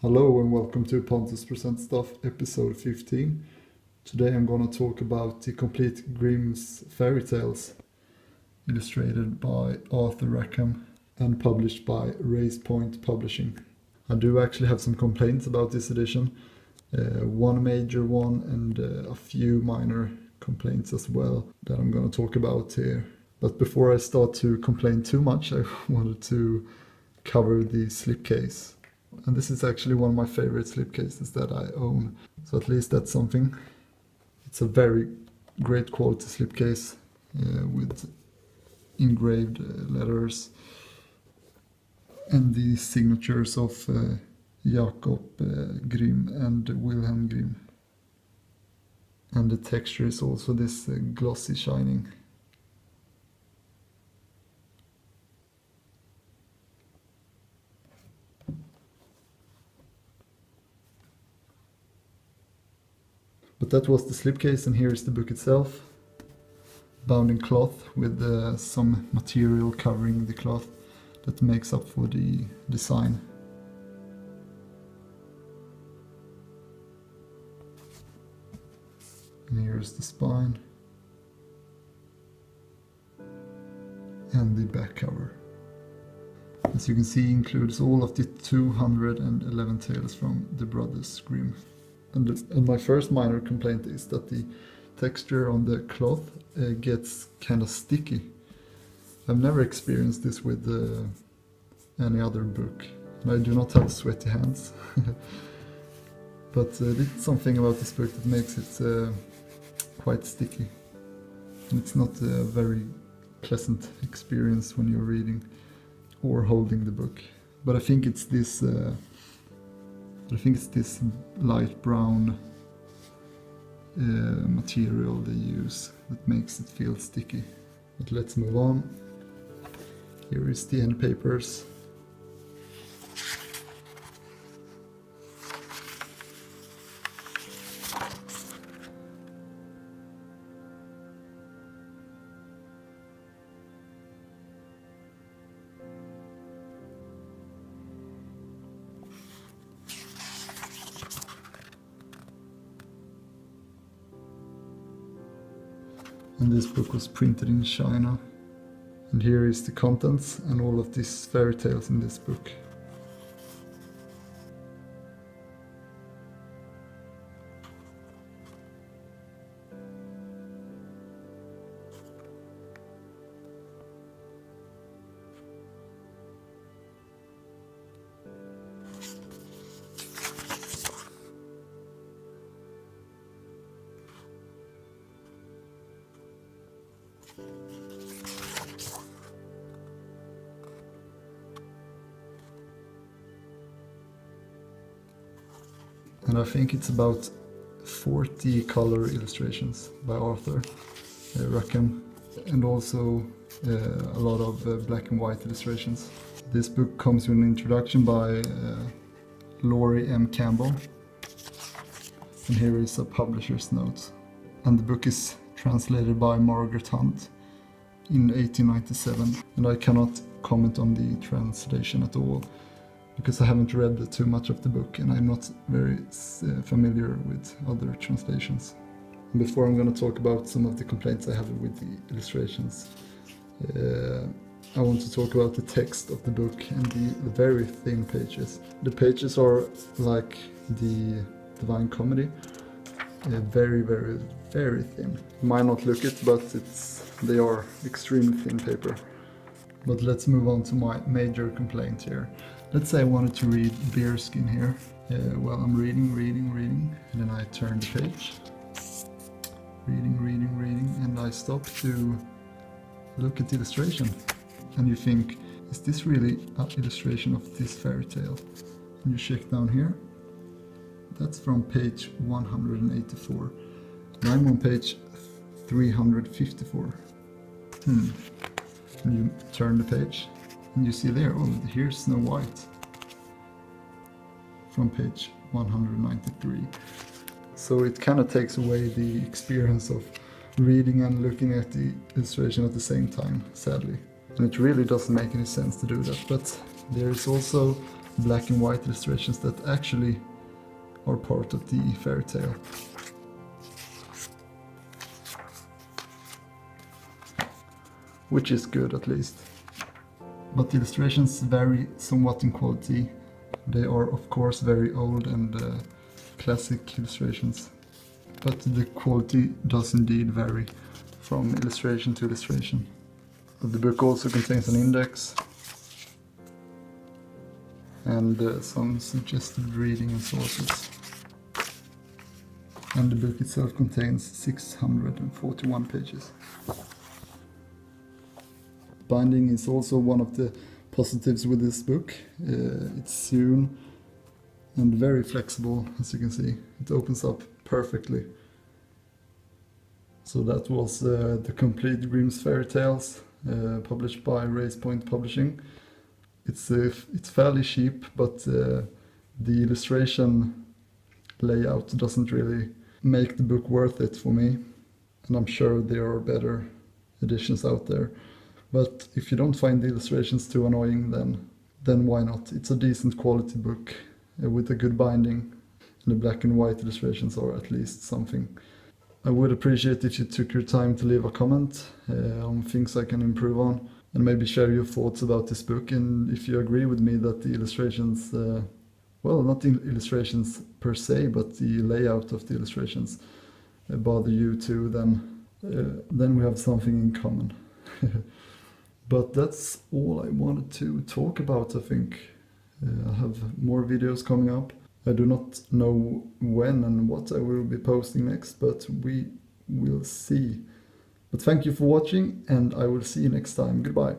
Hello and welcome to Pontus Present Stuff episode 15. Today I'm gonna talk about the complete Grimm's fairy tales, illustrated by Arthur Rackham and published by Race Point Publishing. I do actually have some complaints about this edition, one major one and a few minor complaints as well that I'm gonna talk about here. But before I start to complain too much, I wanted to cover the slipcase. And this is actually one of my favorite slipcases that I own. So at least that's something. It's a very great quality slipcase with engraved letters and the signatures of Jacob Grimm and Wilhelm Grimm. And the texture is also this glossy shining. But that was the slipcase, and here is the book itself, bound in cloth with some material covering the cloth that makes up for the design. And here's the spine and the back cover. As you can see, includes all of the 211 tales from the brothers Grimm. And my first minor complaint is that the texture on the cloth gets kind of sticky. I've never experienced this with any other book, and I do not have sweaty hands. But there's something about this book that makes it quite sticky. And it's not a very pleasant experience when you're reading or holding the book. But I think it's this light brown material they use that makes it feel sticky. But let's move on. Here is the Endpapers. And this book was printed in China. And here is the contents and all of these fairy tales in this book. And I think it's about 40 color illustrations by Arthur Rackham, and also a lot of black and white illustrations. This book comes with an introduction by Laurie M. Campbell, and here is a publisher's note. And the book is translated by Margaret Hunt in 1897, and I cannot comment on the translation at all, because I haven't read too much of the book and I'm not very familiar with other translations. And before I'm going to talk about some of the complaints I have with the illustrations, I want to talk about the text of the book and the very thin pages. The pages are like the Divine Comedy, very, very, very thin. You might not look it, but they are extremely thin paper. But let's move on to my major complaint here. Let's say I wanted to read Bearskin here. Well, I'm reading, and then I turn the page. Reading, and I stop to look at the illustration. And you think, is this really an illustration of this fairy tale? And you check down here. That's from page 184. And I'm on page 354. And you turn the page. And you see there, oh, here's Snow White from page 193. So it kind of takes away the experience of reading and looking at the illustration at the same time, sadly. And it really doesn't make any sense to do that, but there is also black and white illustrations that actually are part of the fairy tale. Which is good, at least. But the illustrations vary somewhat in quality. They are of course very old and classic illustrations, but the quality does indeed vary from illustration to illustration. The book also contains an index and some suggested reading and sources. And the book itself contains 641 pages. Binding is also one of the positives with this book. It's sewn and very flexible, as you can see. It opens up perfectly. So that was the complete Grimm's fairy tales, published by Race Point Publishing. It's fairly cheap, but the illustration layout doesn't really make the book worth it for me. And I'm sure there are better editions out there. But if you don't find the illustrations too annoying, then why not? It's a decent quality book with a good binding, and the black and white illustrations are at least something. I would appreciate if you took your time to leave a comment on things I can improve on, and maybe share your thoughts about this book, and if you agree with me that the illustrations, well, not the illustrations per se, but the layout of the illustrations bother you too, then we have something in common. But that's all I wanted to talk about, I think. I have more videos coming up. I do not know when and what I will be posting next, but we will see. But thank you for watching, and I will see you next time. Goodbye.